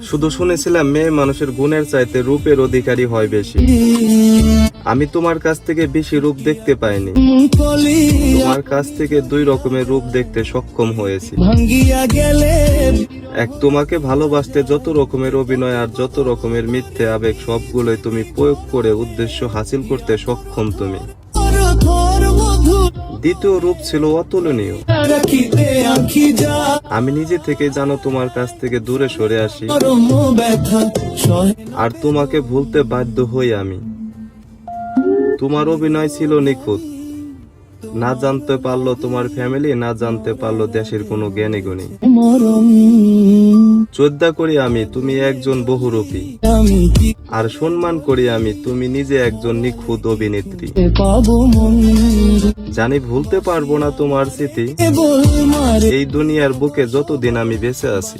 শুধু শুনেছিলাম মেয়ে মানুষের গুণের চাইতে রূপের অধিকারী হয় বেশি। আমি তোমার কাছ থেকে বেশি রূপ দেখতে পাইনি, তোমার কাছ থেকে 2 রকমের রূপ দেখতে সক্ষম হয়েছি। এক, তোমাকে ভালোবাসতে যত রকমের অভিনয় আর যত রকমের মিথ্যে আবেগ সবগুলোই তুমি প্রয়োগ করে উদ্দেশ্য হাসিল করতে সক্ষম তুমি। দ্বিতীয় রূপ ছিল অতুলনীয়। আমি নিজে থেকে জানো তোমার কাছ থেকে দূরে সরে আসি, আর তোমাকে ভুলতে বাধ্য হই আমি। তোমার অভিনয় ছিল নিখুঁত, না জানতে পারলো তোমার ফ্যামিলি, না জানতে পারলো দেশের কোনো জ্ঞানী গুণী। শ্রদ্ধা করি আমি, তুমি একজন বহুরূপী, আর সম্মান করি আমি, তুমি নিজে একজন নিখুঁত অভিনেত্রী। জানি ভুলতে পারবো না তোমার স্মৃতি এই দুনিয়ার বুকে যতদিন আমি বেঁচে আছি।